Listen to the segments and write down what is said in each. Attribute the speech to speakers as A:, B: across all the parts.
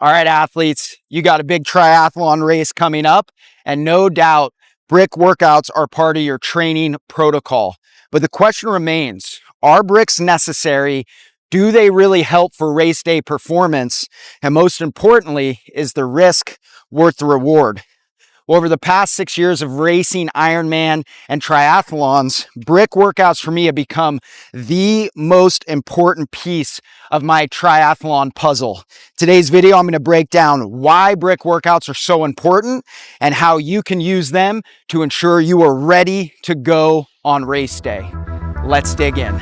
A: All right, athletes, you got a big triathlon race coming up, and no doubt brick workouts are part of your training protocol. But the question remains, are bricks necessary? Do they really help for race day performance? And most importantly, is the risk worth the reward? Well, over the past 6 years of racing Ironman and triathlons, brick workouts for me have become the most important piece of my triathlon puzzle. Today's video, I'm going to break down why brick workouts are so important and how you can use them to ensure you are ready to go on race day. Let's dig in.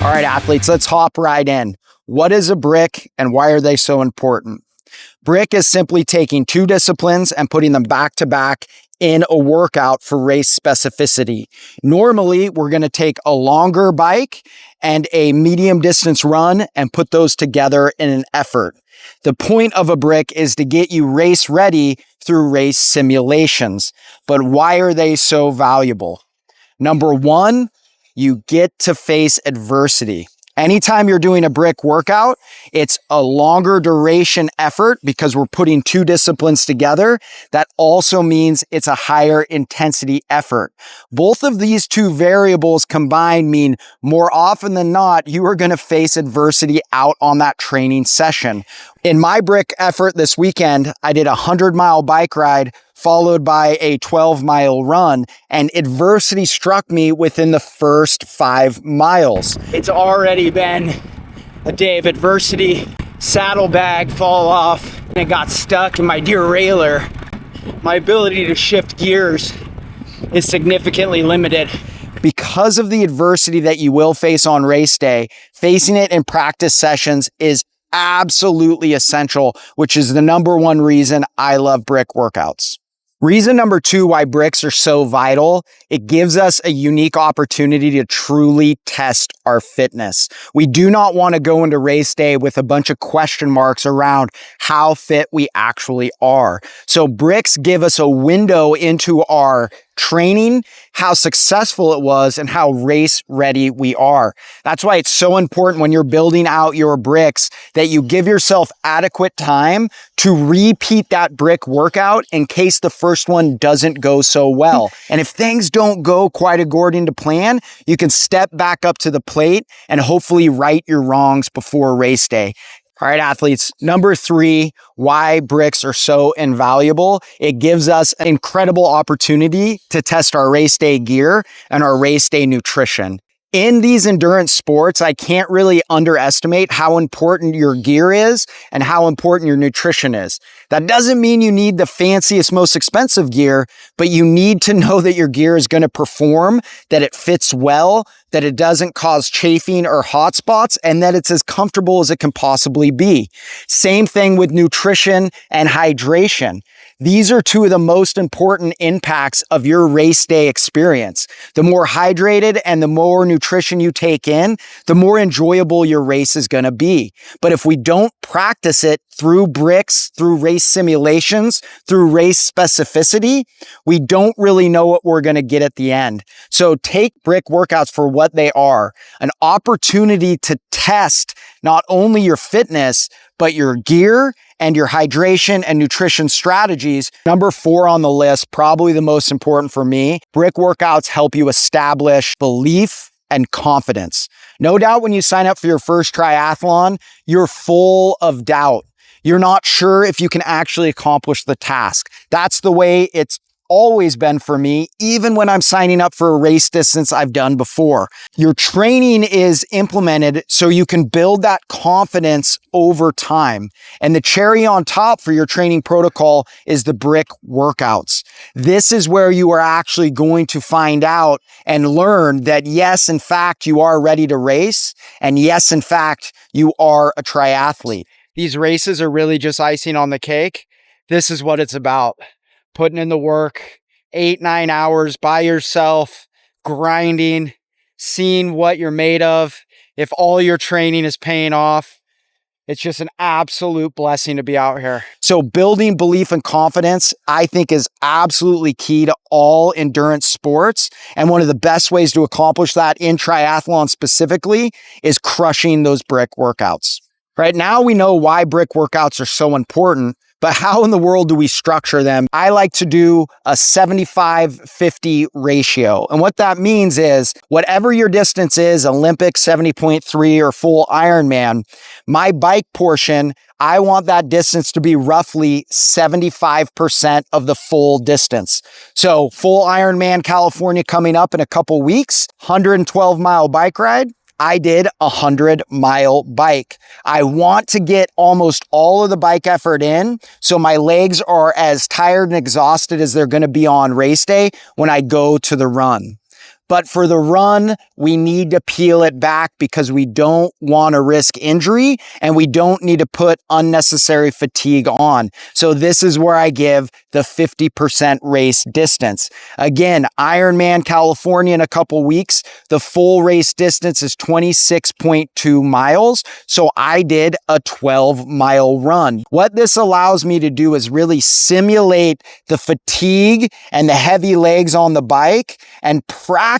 A: All right, athletes, let's hop right in. What is a brick and why are they so important? Brick is simply taking two disciplines and putting them back to back in a workout for race specificity. Normally, we're going to take a longer bike and a medium distance run and put those together in an effort. The point of a brick is to get you race ready through race simulations. But why are they so valuable? Number one, you get to face adversity. Anytime you're doing a brick workout, it's a longer duration effort because we're putting two disciplines together. That also means it's a higher intensity effort. Both of these two variables combined mean more often than not, you are going to face adversity out on that training session. In my brick effort this weekend, I did a 100-mile bike ride followed by a 12-mile run, and adversity struck me within the first 5 miles. It's already been a day of adversity. Saddlebag fall off, and it got stuck in my derailleur. My ability to shift gears is significantly limited. Because of the adversity that you will face on race day, facing it in practice sessions is absolutely essential, which is the number one reason I love brick workouts. Reason number two why bricks are so vital, it gives us a unique opportunity to truly test our fitness. We do not want to go into race day with a bunch of question marks around how fit we actually are. So bricks give us a window into our training, how successful it was, and how race ready we are. That's why it's so important when you're building out your bricks that you give yourself adequate time to repeat that brick workout in case the first one doesn't go so well. And if things don't go quite according to plan, you can step back up to the plate and hopefully right your wrongs before race day. All right, athletes, number three, why bricks are so invaluable. It gives us an incredible opportunity to test our race day gear and our race day nutrition. In these endurance sports, I can't really underestimate how important your gear is and how important your nutrition is. That doesn't mean you need the fanciest, most expensive gear, but you need to know that your gear is going to perform, that it fits well, that it doesn't cause chafing or hot spots, and that it's as comfortable as it can possibly be. Same thing with nutrition and hydration. These are two of the most important impacts of your race day experience. The more hydrated and the more nutrition you take in, the more enjoyable your race is going to be. But if we don't practice it through bricks, through race simulations, through race specificity, we don't really know what we're going to get at the end. So take brick workouts for what they are, an opportunity to test not only your fitness, but your gear and your hydration and nutrition strategies. Number 4 on the list, probably the most important for me, brick workouts help you establish belief and confidence. No doubt when you sign up for your first triathlon, you're full of doubt. You're not sure if you can actually accomplish the task. That's the way it's always been for me, even when I'm signing up for a race distance I've done before. Your training is implemented so you can build that confidence over time. And the cherry on top for your training protocol is the brick workouts. This is where you are actually going to find out and learn that yes, in fact, you are ready to race. And yes, in fact, you are a triathlete. These races are really just icing on the cake. This is what it's about. Putting in the work, 8-9 hours by yourself, grinding, seeing what you're made of. If all your training is paying off, It's just an absolute blessing to be out here. So building belief and confidence, I think, is absolutely key to all endurance sports. And one of the best ways to accomplish that in triathlon specifically is crushing those brick workouts. Right now, we know why brick workouts are so important, but how in the world do we structure them? I like to do a 75-50 ratio. And what that means is whatever your distance is, Olympic 70.3 or full Ironman, my bike portion, I want that distance to be roughly 75% of the full distance. So full Ironman California coming up in a couple weeks, 112-mile bike ride. I did a 100-mile bike. I want to get almost all of the bike effort in, so my legs are as tired and exhausted as they're going to be on race day when I go to the run. But for the run, we need to peel it back because we don't want to risk injury and we don't need to put unnecessary fatigue on. So this is where I give the 50% race distance. Again, Ironman California in a couple weeks, the full race distance is 26.2 miles. So I did a 12-mile run. What this allows me to do is really simulate the fatigue and the heavy legs on the bike and practice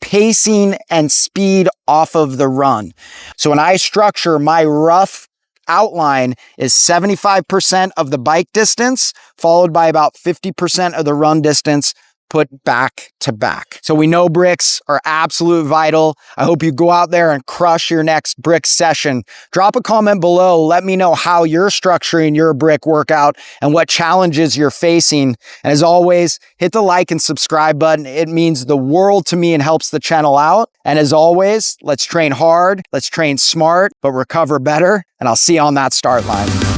A: pacing and speed off of the run. So when I structure my rough outline is 75% of the bike distance, followed by about 50% of the run distance put back to back. So we know bricks are absolute vital. I hope you go out there and crush your next brick session. Drop a comment below. Let me know how you're structuring your brick workout and what challenges you're facing. And as always, hit the like and subscribe button. It means the world to me and helps the channel out. And as always, let's train hard, let's train smart, but recover better. And I'll see you on that start line.